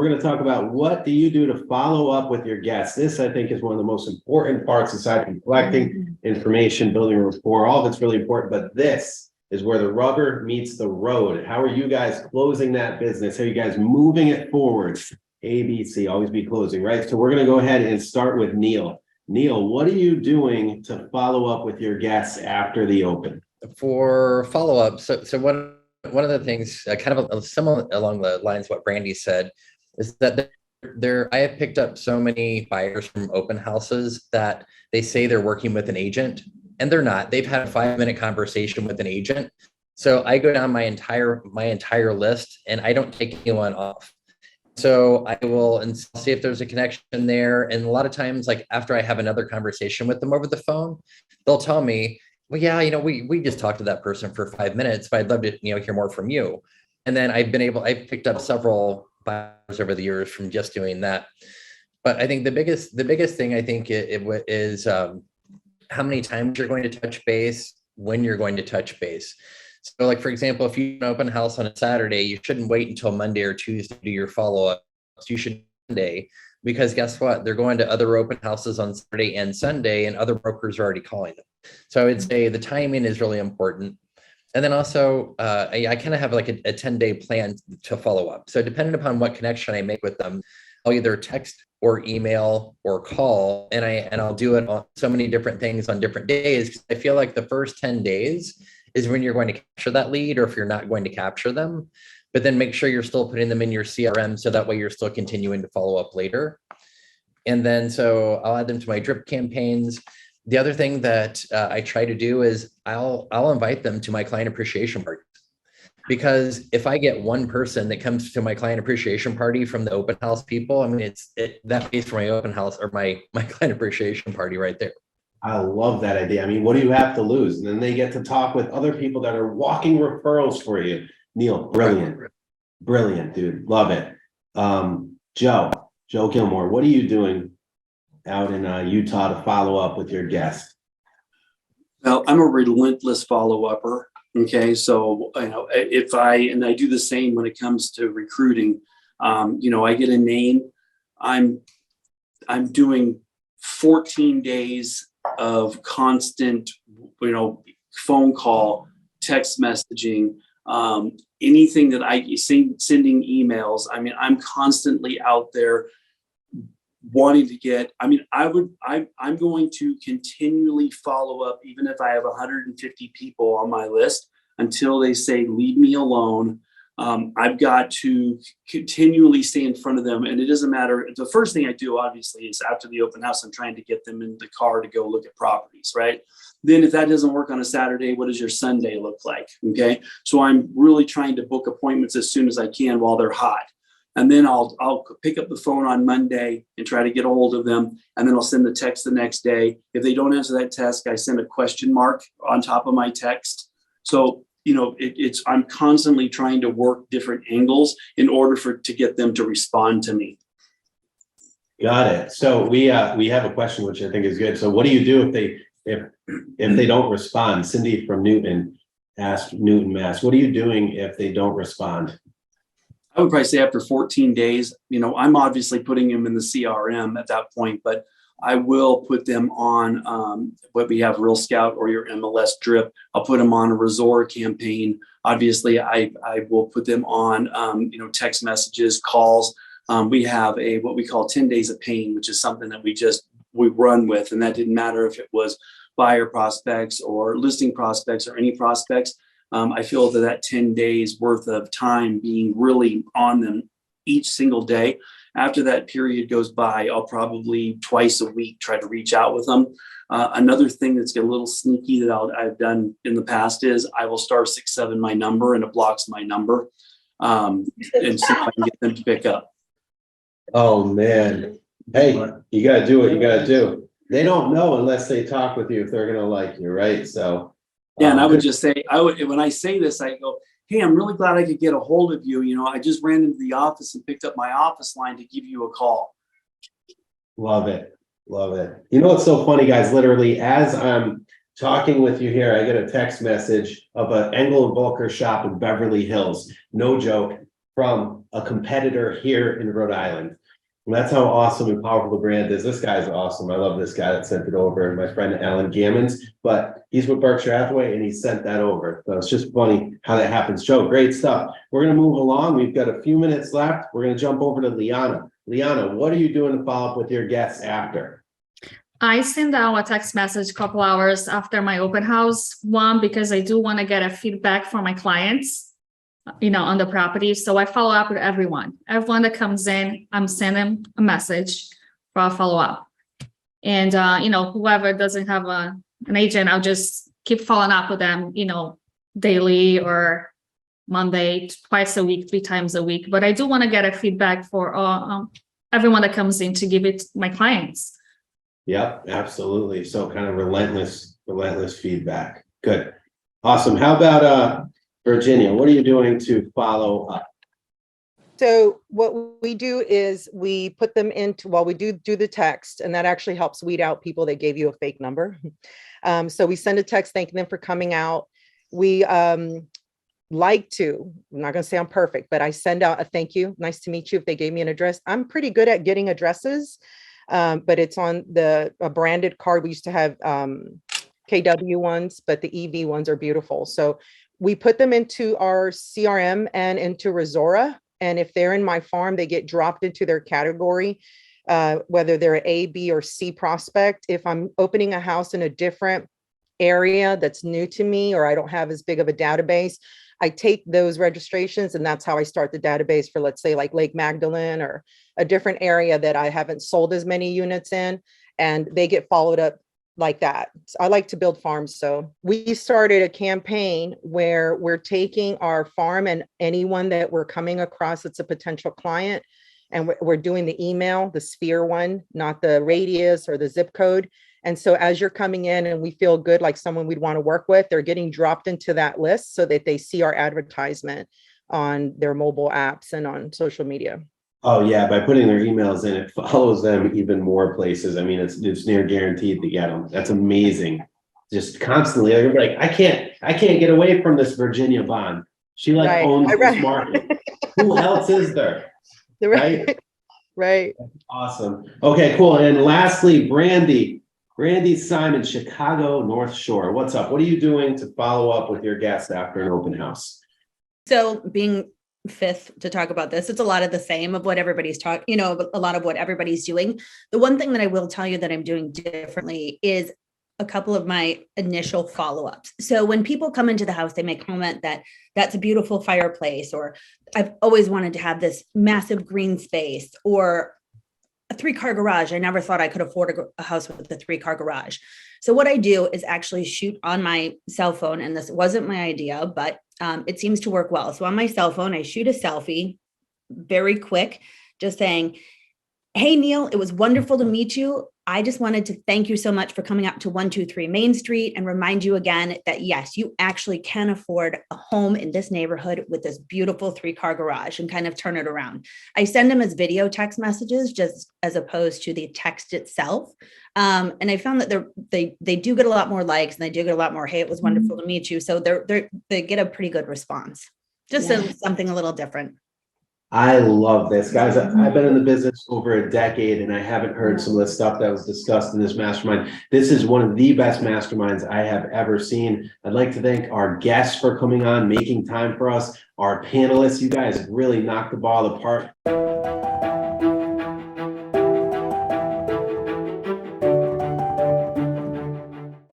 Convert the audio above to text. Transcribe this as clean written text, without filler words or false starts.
we're going to talk about what do you do to follow up with your guests. This, I think, is one of the most important parts aside from collecting information, building rapport. All of it's really important, but this is where the rubber meets the road. How are you guys closing that business? How are you guys moving it forward? ABC, always be closing, right? So we're going to go ahead and start with Neil. Neil, what are you doing to follow up with your guests after the open? For follow-up, so one of the things kind of similar along the lines of what Brandy said is that I have picked up so many buyers from open houses that they say they're working with an agent and they're not. They've had a 5-minute conversation with an agent. So I go down my entire list and I don't take anyone off. So I will and see if there's a connection there. And a lot of times, like after I have another conversation with them over the phone, they'll tell me, well, yeah, we just talked to that person for 5 minutes, but I'd love to, hear more from you. And then I've picked up several buyers over the years from just doing that. But I think the biggest thing I think is how many times you're going to touch base, when you're going to touch base. So like, for example, if you open house on a Saturday, you shouldn't wait until Monday or Tuesday to do your follow-up. You should Monday, because guess what? They're going to other open houses on Saturday and Sunday, and other brokers are already calling them. So I would say the timing is really important. And then also, I kind of have like a 10-day plan to follow up. So depending upon what connection I make with them, I'll either text or email or call, and I'll do it on so many different things on different days. I feel like the first 10 days is when you're going to capture that lead, or if you're not going to capture them, but then make sure you're still putting them in your CRM so that way you're still continuing to follow up later. And then, so I'll add them to my drip campaigns. The other thing that I try to do is I'll invite them to my client appreciation party, because if I get one person that comes to my client appreciation party from the open house people, I mean, that pays for my open house or my client appreciation party right there. I love that idea. I mean, what do you have to lose? And then they get to talk with other people that are walking referrals for you. Neil, brilliant, dude. Love it. Joe Gilmour, what are you doing out in Utah to follow up with your guests? Well, I'm a relentless follow-upper. Okay, so I do the same when it comes to recruiting. I get a name. I'm doing 14 days of constant, phone call, text messaging, anything that sending emails. I mean, I'm constantly out there wanting to get, I'm going to continually follow up, even if I have 150 people on my list, until they say, leave me alone. I've got to continually stay in front of them. And it doesn't matter. The first thing I do, obviously, is after the open house, I'm trying to get them in the car to go look at properties, right? Then if that doesn't work on a Saturday, what does your Sunday look like? Okay. So I'm really trying to book appointments as soon as I can while they're hot. And then I'll pick up the phone on Monday and try to get a hold of them. And then I'll send the text the next day. If they don't answer that text, I send a question mark on top of my text. So, I'm constantly trying to work different angles in order to get them to respond to me. Got it. So we have a question, which I think is good. So what do you do if they don't respond? Cindy from Newton asked, Newton, Mass. What are you doing if they don't respond? I would probably say after 14 days, I'm obviously putting them in the CRM at that point, but I will put them on what we have, Real Scout or your MLS drip. I'll put them on a resort campaign. Obviously, I will put them on, text messages, calls. We have what we call 10 days of pain, which is something that we run with. And that didn't matter if it was buyer prospects or listing prospects or any prospects. I feel that 10 days worth of time being really on them each single day. After that period goes by, I'll probably twice a week try to reach out with them. Another thing that's a little sneaky that I've done in the past is I will star 6-7 my number, and it blocks my number, and see if I can get them to pick up. Oh man, hey, you got to do what you got to do. They don't know unless they talk with you if they're gonna like you, right? So yeah, and I would just say, when I say this, I go, hey, I'm really glad I could get a hold of you. I just ran into the office and picked up my office line to give you a call. Love it. Love it. What's so funny, guys? Literally, as I'm talking with you here, I get a text message of an Engel and Volkers shop in Beverly Hills. No joke. from a competitor here in Rhode Island. And that's how awesome and powerful the brand is. This guy's awesome. I love this guy that sent it over, and my friend Alan Gammons, but he's with Berkshire Hathaway and he sent that over. So it's just funny how that happens. Joe, great stuff. We're going to move along. We've got a few minutes left. We're going to jump over to Liana. Liana, what are you doing to follow up with your guests after? I send out a text message a couple hours after my open house. One, because I do want to get a feedback from my clients, on the property. So I follow up with everyone. Everyone that comes in, I'm sending a message for a follow up. And, whoever doesn't have an agent, I'll just keep following up with them, daily or Monday, twice a week, 3 times a week. But I do want to get a feedback for everyone that comes in to give it to my clients. Yep, absolutely. So kind of relentless feedback. Good. Awesome. How about Virginia? What are you doing to follow up? So what we do is we put them into, we do the text, and that actually helps weed out people that gave you a fake number. So we send a text thanking them for coming out. We I'm not going to say I'm perfect, but I send out a thank you. Nice to meet you. If they gave me an address, I'm pretty good at getting addresses. But it's on a branded card. We used to have KW ones, but the EV ones are beautiful. So we put them into our CRM and into Resora. And if they're in my farm, they get dropped into their category, whether they're A, B, or C prospect. If I'm opening a house in a different area that's new to me, or I don't have as big of a database, I take those registrations, and that's how I start the database for, let's say, like Lake Magdalene or a different area that I haven't sold as many units in, and they get followed up like that. So I like to build farms. So we started a campaign where we're taking our farm and anyone that we're coming across that's a potential client, and we're doing the email, the sphere one, not the radius or the zip code. And so as you're coming in and we feel good, like someone we'd want to work with, they're getting dropped into that list so that they see our advertisement on their mobile apps and on social media. Oh yeah, by putting their emails in, it follows them even more places. I mean, it's near guaranteed to get them. That's amazing. Just constantly, they're like, I can't get away from this Virginia Bond. She owns this market. Who else is there? Right? Right. Awesome. Okay, cool. And lastly, Brandy Simon, Chicago North Shore. What's up? What are you doing to follow up with your guests after an open house? So being fifth to talk about this, it's a lot of the same of what everybody's talking, a lot of what everybody's doing. The one thing that I will tell you that I'm doing differently is a couple of my initial follow-ups. So when people come into the house, they may comment that that's a beautiful fireplace, or I've always wanted to have this massive green space, or a 3-car garage. I never thought I could afford a house with a 3-car garage. So what I do is actually shoot on my cell phone, and this wasn't my idea, but it seems to work well. So on my cell phone, I shoot a selfie, very quick, just saying, "Hey, Neil, it was wonderful to meet you. I just wanted to thank you so much for coming up to 123 Main Street and remind you again that yes, you actually can afford a home in this neighborhood with this beautiful 3-car garage," and kind of turn it around. I send them as video text messages just as opposed to the text itself. And I found that they do get a lot more likes, and they do get a lot more, "Hey, it was wonderful to meet you." So they get a pretty good response. Just something a little different. I love this, guys. I've been in the business over a decade, and I haven't heard some of the stuff that was discussed in this mastermind. This is one of the best masterminds I have ever seen. I'd like to thank our guests for coming on, making time for us, our panelists. You guys really knocked the ball apart.